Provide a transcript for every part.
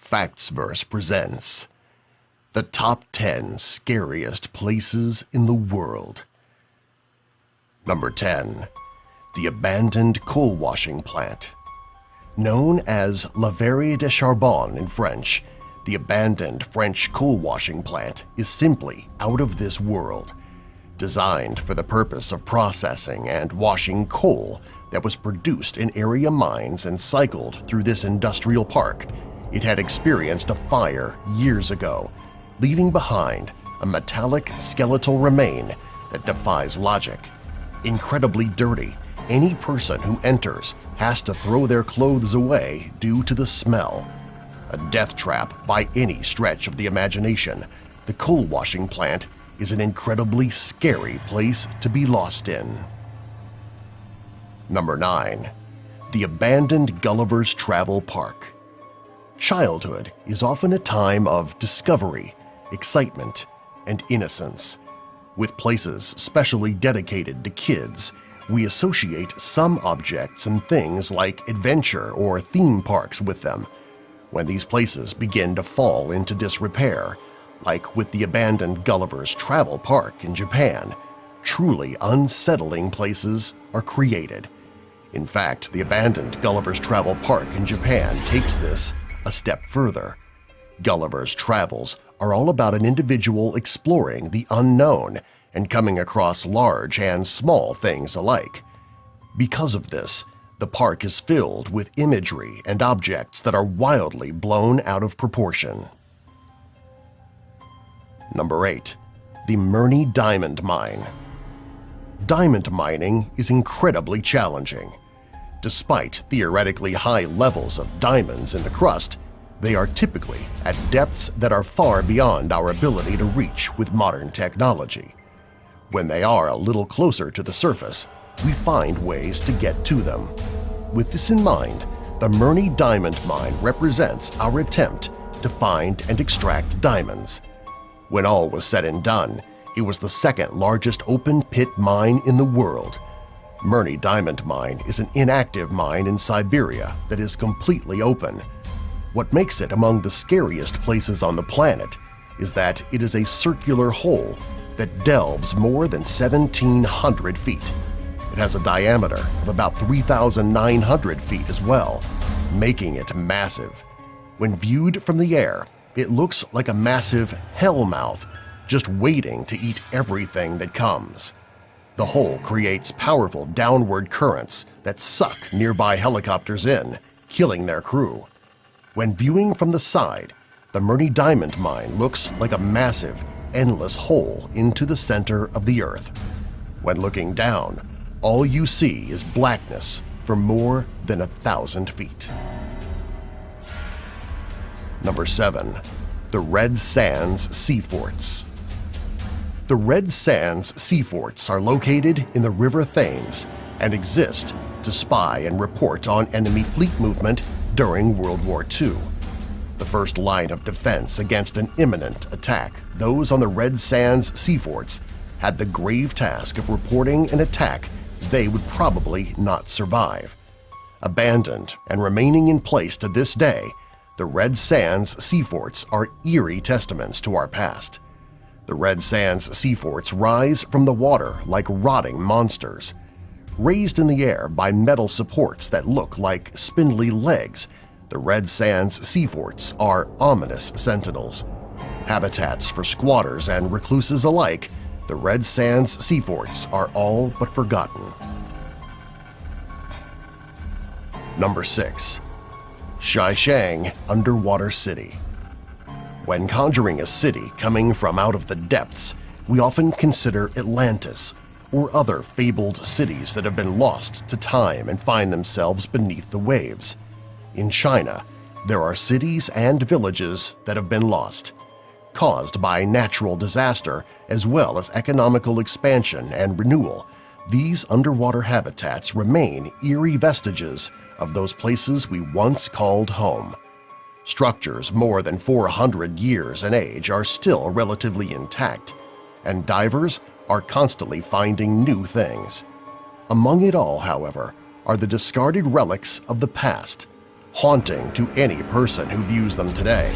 Factsverse presents the Top 10 Scariest Places in the World. Number 10. The Abandoned Coal Washing Plant. Known as La Verrie de Charbon in French, the abandoned French coal washing plant is simply out of this world. Designed for the purpose of processing and washing coal that was produced in area mines and cycled through this industrial park, it had experienced a fire years ago, leaving behind a metallic skeletal remain that defies logic. Incredibly dirty, any person who enters has to throw their clothes away due to the smell. A death trap by any stretch of the imagination, the coal washing plant is an incredibly scary place to be lost in. Number 9. The Abandoned Gulliver's Travel Park. Childhood is often a time of discovery, excitement, and innocence. With places specially dedicated to kids, we associate some objects and things like adventure or theme parks with them. When these places begin to fall into disrepair, like with the abandoned Gulliver's Travel Park in Japan, truly unsettling places are created. In fact, the abandoned Gulliver's Travel Park in Japan takes this a step further. Gulliver's travels are all about an individual exploring the unknown and coming across large and small things alike. Because of this, the park is filled with imagery and objects that are wildly blown out of proportion. Number 8. The Mirney Diamond Mine. Diamond mining is incredibly challenging. Despite theoretically high levels of diamonds in the crust, they are typically at depths that are far beyond our ability to reach with modern technology. When they are a little closer to the surface, we find ways to get to them. With this in mind, the Mirney Diamond Mine represents our attempt to find and extract diamonds. When all was said and done, it was the second largest open-pit mine in the world. Mirney Diamond Mine is an inactive mine in Siberia that is completely open. What makes it among the scariest places on the planet is that it is a circular hole that delves more than 1,700 feet. It has a diameter of about 3,900 feet as well, making it massive. When viewed from the air, it looks like a massive hellmouth just waiting to eat everything that comes. The hole creates powerful downward currents that suck nearby helicopters in, killing their crew. When viewing from the side, the Mirney Diamond Mine looks like a massive, endless hole into the center of the earth. When looking down, all you see is blackness for more than 1,000 feet. Number 7. The Red Sands Sea Forts. The Red Sands Sea Forts are located in the River Thames and exist to spy and report on enemy fleet movement during World War II. The first line of defense against an imminent attack, those on the Red Sands Sea Forts had the grave task of reporting an attack they would probably not survive. Abandoned and remaining in place to this day, the Red Sands Sea Forts are eerie testaments to our past. The Red Sands Sea Forts rise from the water like rotting monsters. Raised in the air by metal supports that look like spindly legs, the Red Sands Sea Forts are ominous sentinels. Habitats for squatters and recluses alike, the Red Sands Sea Forts are all but forgotten. Number 6. Shicheng Underwater City. When conjuring a city coming from out of the depths, we often consider Atlantis or other fabled cities that have been lost to time and find themselves beneath the waves. In China, there are cities and villages that have been lost, caused by natural disaster as well as economical expansion and renewal. These underwater habitats remain eerie vestiges of those places we once called home. Structures more than 400 years in age are still relatively intact, and divers are constantly finding new things. Among it all, however, are the discarded relics of the past, haunting to any person who views them today.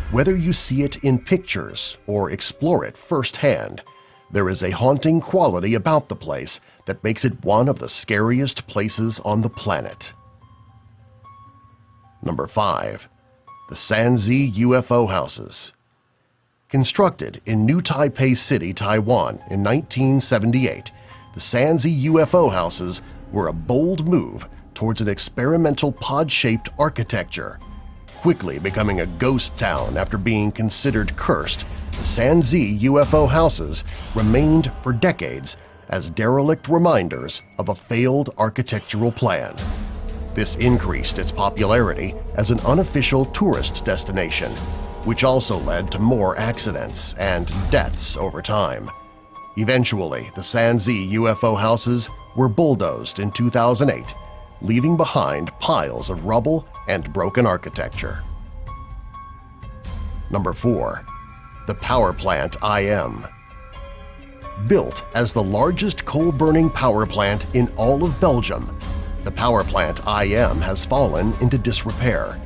Whether you see it in pictures or explore it firsthand, there is a haunting quality about the place that makes it one of the scariest places on the planet. Number 5. The Sanzhi UFO Houses. Constructed in New Taipei City, Taiwan in 1978, the Sanzhi UFO Houses were a bold move towards an experimental pod-shaped architecture. Quickly becoming a ghost town after being considered cursed, the Sanzhi UFO Houses remained for decades as derelict reminders of a failed architectural plan. This increased its popularity as an unofficial tourist destination, which also led to more accidents and deaths over time. Eventually, the Sanzhi UFO Houses were bulldozed in 2008, leaving behind piles of rubble and broken architecture. Number 4. The Power Plant IM. Built as the largest coal-burning power plant in all of Belgium, the Power Plant IM has fallen into disrepair.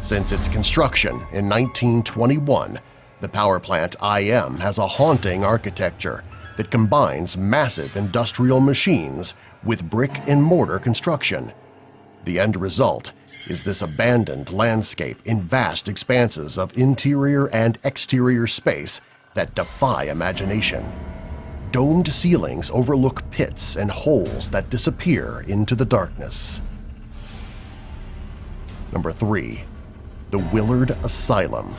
Since its construction in 1921, the Power Plant IM has a haunting architecture that combines massive industrial machines with brick-and-mortar construction. The end result is this abandoned landscape in vast expanses of interior and exterior space that defy imagination. Domed ceilings overlook pits and holes that disappear into the darkness. Number 3. The Willard Asylum.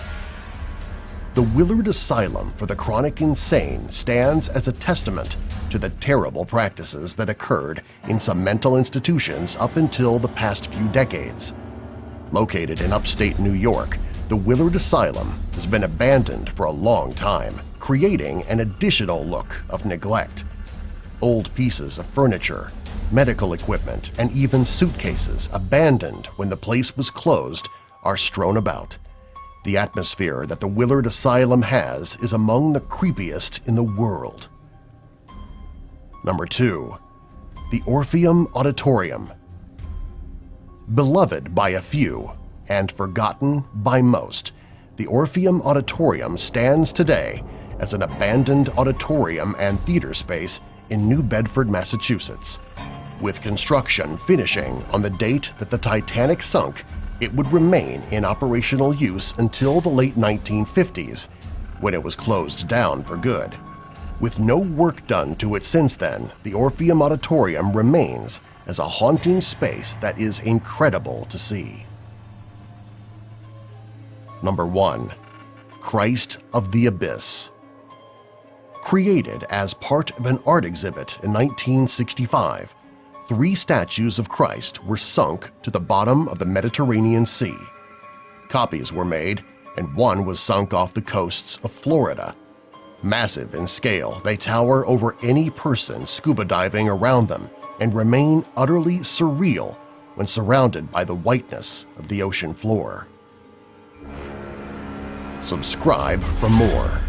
The Willard Asylum for the Chronic Insane stands as a testament to the terrible practices that occurred in some mental institutions up until the past few decades. Located in upstate New York, the Willard Asylum has been abandoned for a long time, creating an additional look of neglect. Old pieces of furniture, medical equipment, and even suitcases abandoned when the place was closed are strewn about. The atmosphere that the Willard Asylum has is among the creepiest in the world. Number 2. The Orpheum Auditorium. Beloved by a few and forgotten by most, the Orpheum Auditorium stands today as an abandoned auditorium and theater space in New Bedford, Massachusetts. With construction finishing on the date that the Titanic sunk, it would remain in operational use until the late 1950s, when it was closed down for good. With no work done to it since then, the Orpheum Auditorium remains as a haunting space that is incredible to see. Number 1. Christ of the Abyss. Created as part of an art exhibit in 1965, 3 statues of Christ were sunk to the bottom of the Mediterranean Sea. Copies were made, and one was sunk off the coasts of Florida. Massive in scale, they tower over any person scuba diving around them and remain utterly surreal when surrounded by the whiteness of the ocean floor. Subscribe for more.